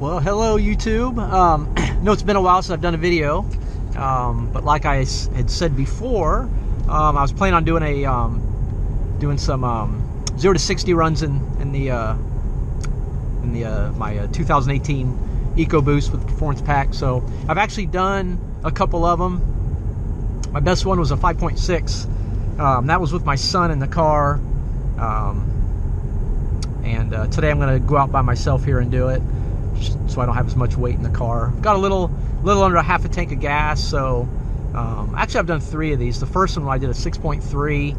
Well, hello YouTube. No, it's been a while since I've done a video, but like I had said before, I was planning on doing doing some 0 to 60 runs in my 2018 EcoBoost with the performance pack. So I've actually done a couple of them. My best one was a 5.6. That was with my son in the car, and today I'm going to go out by myself here and do it, so I don't have as much weight in the car. Got a little under a half a tank of gas. So actually I've done 3 of these. The first one I did a 6.3,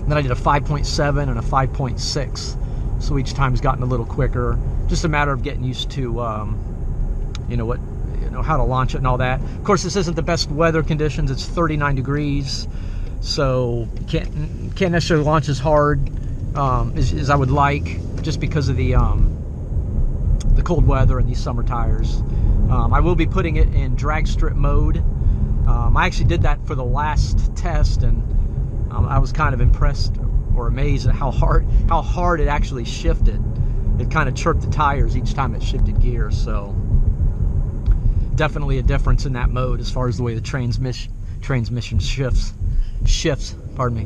then I did a 5.7 and a 5.6. So each time's gotten a little quicker. Just a matter of getting used to how to launch it and all that. Of course, this isn't the best weather conditions. It's 39 degrees, so can't necessarily launch as hard as I would like, just because of the cold weather and these summer tires. I will be putting it in drag strip mode. I actually did that for the last test, and I was kind of impressed or amazed at how hard it actually shifted. It kind of chirped the tires each time it shifted gears. So definitely a difference in that mode as far as the way the transmission shifts. Pardon me.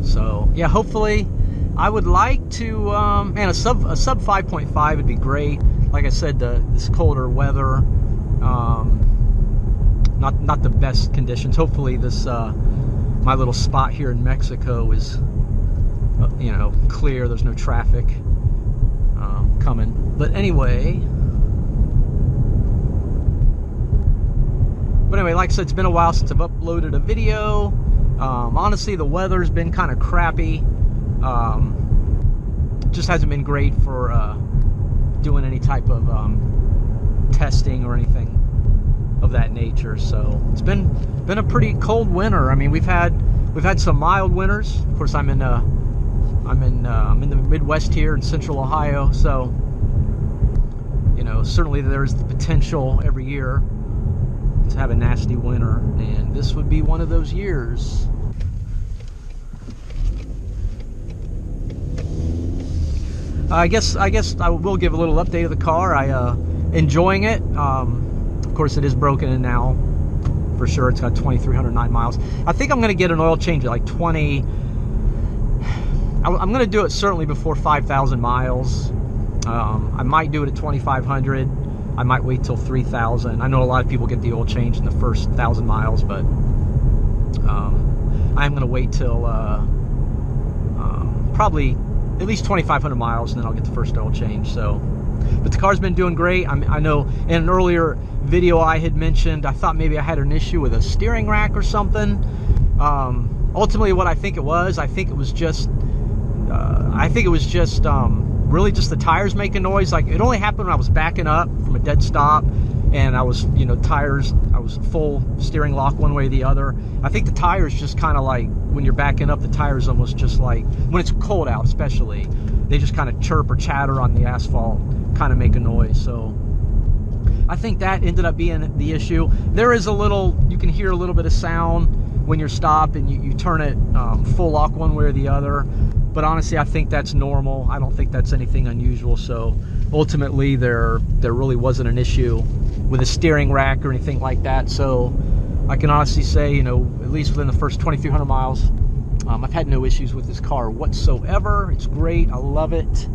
So yeah, hopefully, I would like to, man, a sub 5.5 would be great. Like I said, this colder weather, not the best conditions. Hopefully this my little spot here in Mexico is clear. There's no traffic coming. But anyway, like I said, it's been a while since I've uploaded a video. Honestly, the weather's been kind of crappy. Just hasn't been great for doing any type of testing or anything of that nature. So it's been a pretty cold winter. I mean, we've had some mild winters. Of course, I'm in the Midwest here in Central Ohio, so certainly there's the potential every year to have a nasty winter, and this would be one of those years. I guess I will give a little update of the car. Enjoying it. Of course, it is broken in now, for sure. It's got 2,309 miles. I think I'm going to get an oil change at like 20. I'm going to do it certainly before 5,000 miles. I might do it at 2,500. I might wait till 3,000. I know a lot of people get the oil change in the first 1,000 miles, but I'm going to wait till probably at least 2,500 miles, and then I'll get the first oil change. So, but the car's been doing great. I know in an earlier video I had mentioned I thought maybe I had an issue with a steering rack or something. Ultimately, what I think it was just really just the tires making noise. Like, it only happened when I was backing up from a dead stop, and I was, I was full steering lock one way or the other. I think the tires just kind of like, when you're backing up, the tires almost just like, when it's cold out especially, they just kind of chirp or chatter on the asphalt, kind of make a noise. So I think that ended up being the issue. There is you can hear a little bit of sound when you're stopped and you turn it full lock one way or the other. But honestly, I think that's normal. I don't think that's anything unusual. So ultimately, there really wasn't an issue with a steering rack or anything like that. So I can honestly say, at least within the first 2,300 miles, I've had no issues with this car whatsoever. It's great. I love it.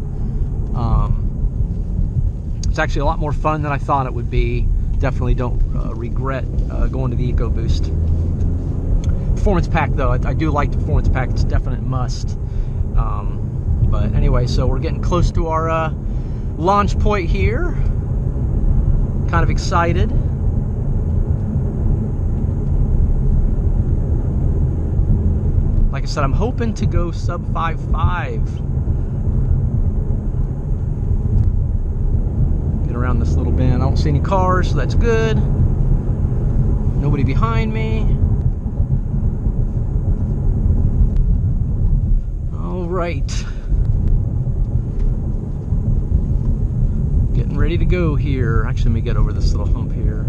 It's actually a lot more fun than I thought it would be. Definitely don't regret going to the EcoBoost. Performance pack, though, I do like the performance pack. It's a definite must. But anyway, so we're getting close to our launch point here. Kind of excited. Like I said, I'm hoping to go sub 5.5. Get around this little bend. I don't see any cars, so that's good. Nobody behind me. All right. Getting ready to go here. Actually, let me get over this little hump here.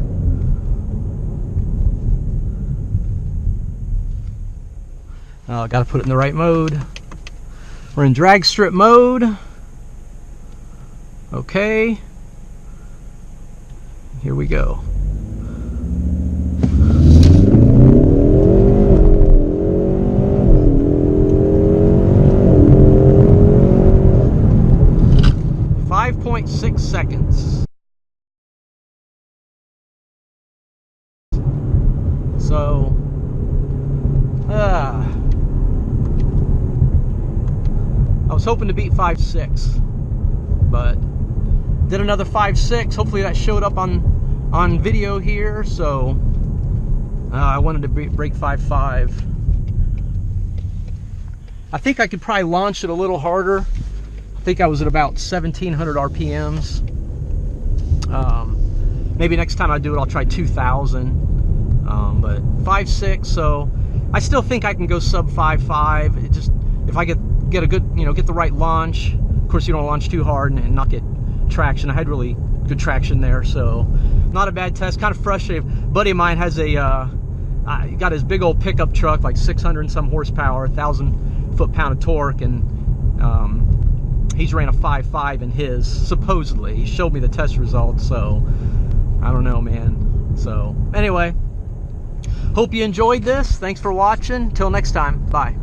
Got to put it in the right mode. We're in drag strip mode. Okay, here we go. .6 seconds. So, I was hoping to beat 5.6, but did another 5.6. Hopefully that showed up on video here. So I wanted to break 5.5. I think I could probably launch it a little harder. I think I was at about 1,700 RPMs. Maybe next time I do it, I'll try 2,000. But 5.6, so I still think I can go sub 5.5. It just, if I get a good, get the right launch. Of course, you don't launch too hard and not get traction. I had really good traction there, so not a bad test. Kind of frustrated. A buddy of mine has he got his big old pickup truck, like 600 and some horsepower, 1,000 foot-pound of torque, and he's ran a 5.5 in his, supposedly. He showed me the test results, so I don't know, man. So anyway, hope you enjoyed this. Thanks for watching. Till next time, bye.